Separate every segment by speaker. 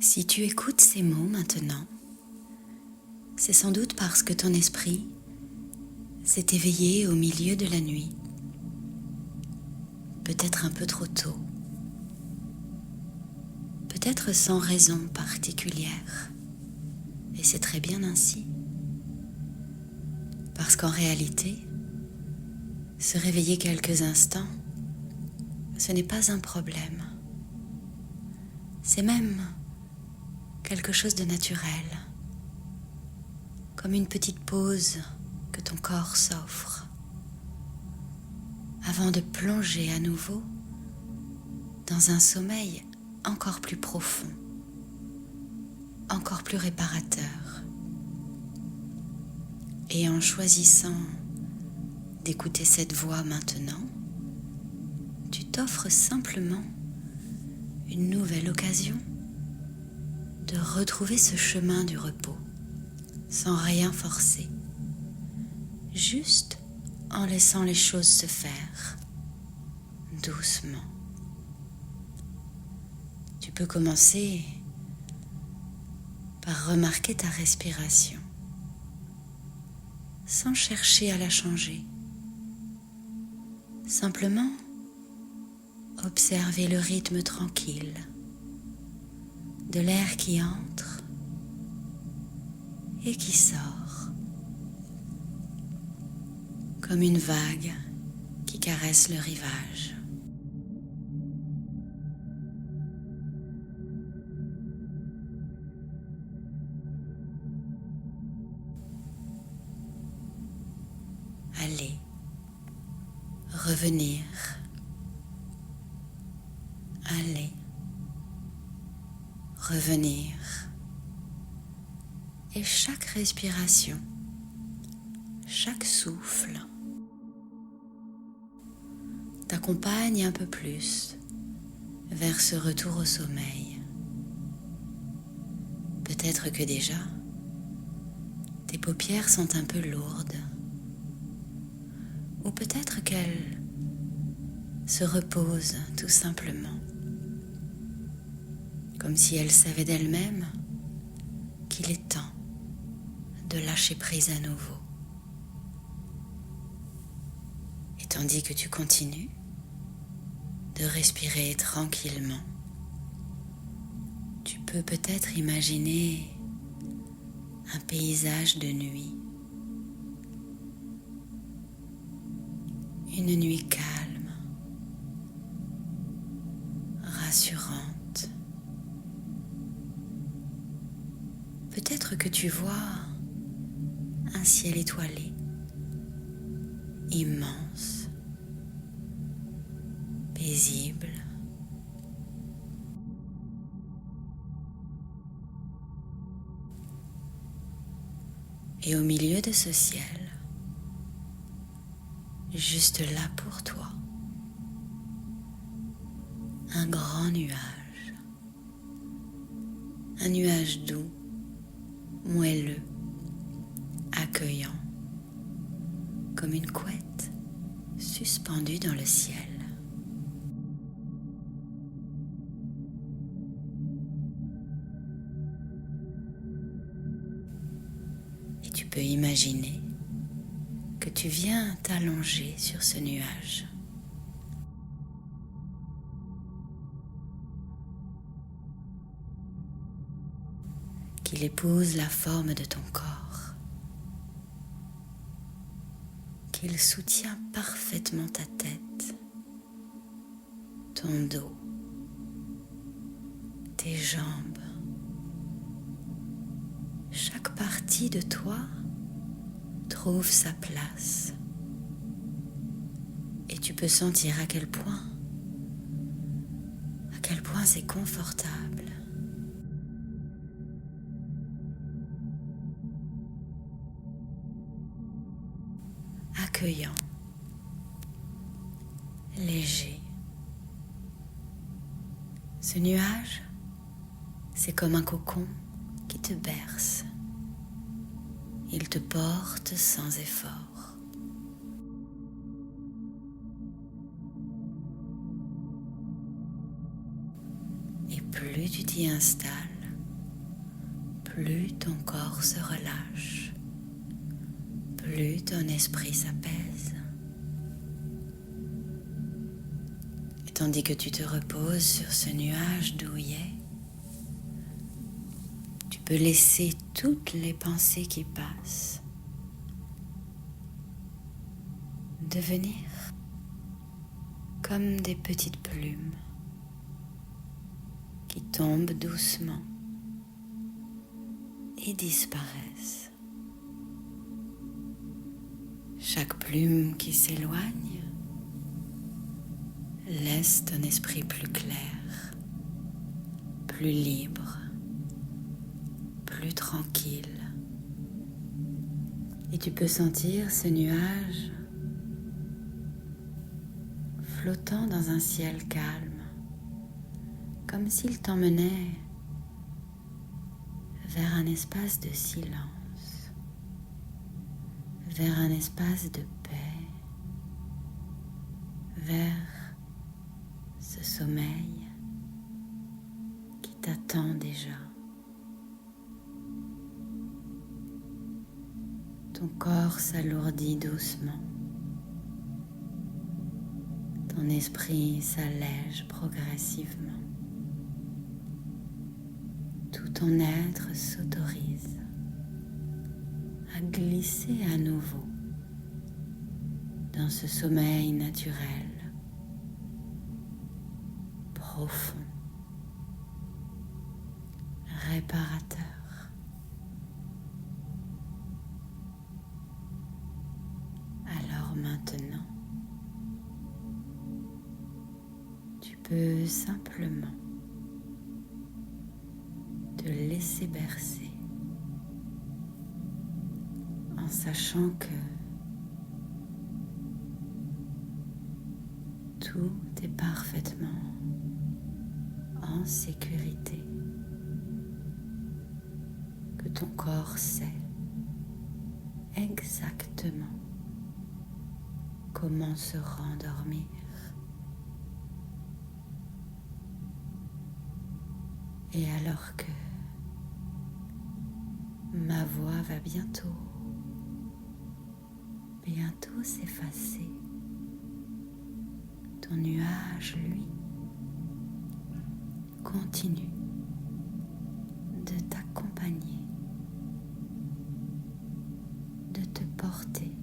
Speaker 1: Si tu écoutes ces mots maintenant, c'est sans doute parce que ton esprit s'est éveillé au milieu de la nuit, peut-être un peu trop tôt, peut-être sans raison particulière, et c'est très bien ainsi, parce qu'en réalité, se réveiller quelques instants, ce n'est pas un problème, c'est même quelque chose de naturel, comme une petite pause que ton corps s'offre, avant de plonger à nouveau dans un sommeil encore plus profond, encore plus réparateur. Et en choisissant d'écouter cette voix maintenant, tu t'offres simplement une nouvelle occasion de retrouver ce chemin du repos, sans rien forcer, juste en laissant les choses se faire, doucement. Tu peux commencer par remarquer ta respiration, sans chercher à la changer. Simplement, observer le rythme tranquille de l'air qui entre et qui sort, comme une vague qui caresse le rivage. Aller, revenir, aller, revenir. Et chaque respiration, chaque souffle t'accompagne un peu plus vers ce retour au sommeil. Peut-être que déjà, tes paupières sont un peu lourdes, ou peut-être qu'elles se reposent tout simplement, comme si elles savaient d'elles-mêmes qu'il est temps de lâcher prise à nouveau. Et tandis que tu continues de respirer tranquillement, tu peux peut-être imaginer un paysage de nuit, une nuit calme, rassurante. Peut-être que tu vois un ciel étoilé, immense, paisible. Et au milieu de ce ciel, juste là pour toi, un grand nuage, un nuage doux, moelleux, accueillant, comme une couette suspendue dans le ciel. Et tu peux imaginer que tu viens t'allonger sur ce nuage. Qu'il épouse la forme de ton corps, qu'il soutient parfaitement ta tête, ton dos, tes jambes. Chaque partie de toi trouve sa place et tu peux sentir à quel point c'est confortable. Accueillant, léger. Ce nuage, c'est comme un cocon qui te berce. Il te porte sans effort. Et plus tu t'y installes, plus ton corps se relâche, plus ton esprit s'apaise. Et tandis que tu te reposes sur ce nuage douillet, tu peux laisser toutes les pensées qui passent devenir comme des petites plumes qui tombent doucement et disparaissent. Chaque plume qui s'éloigne laisse ton esprit plus clair, plus libre, plus tranquille. Et tu peux sentir ce nuage flottant dans un ciel calme, comme s'il t'emmenait vers un espace de silence, vers un espace de paix, vers ce sommeil qui t'attend déjà. Ton corps s'alourdit doucement. Ton esprit s'allège progressivement. Tout ton être s'autorise à glisser à nouveau dans ce sommeil naturel, profond, réparateur. Alors maintenant, tu peux simplement te laisser bercer en sachant que tout est parfaitement en sécurité, que ton corps sait exactement comment se rendormir. Et alors que ma voix va bientôt s'effacer, ton nuage, lui, continue de t'accompagner, de te porter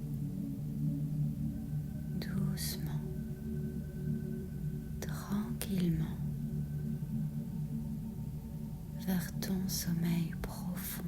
Speaker 1: doucement, tranquillement vers ton sommeil profond.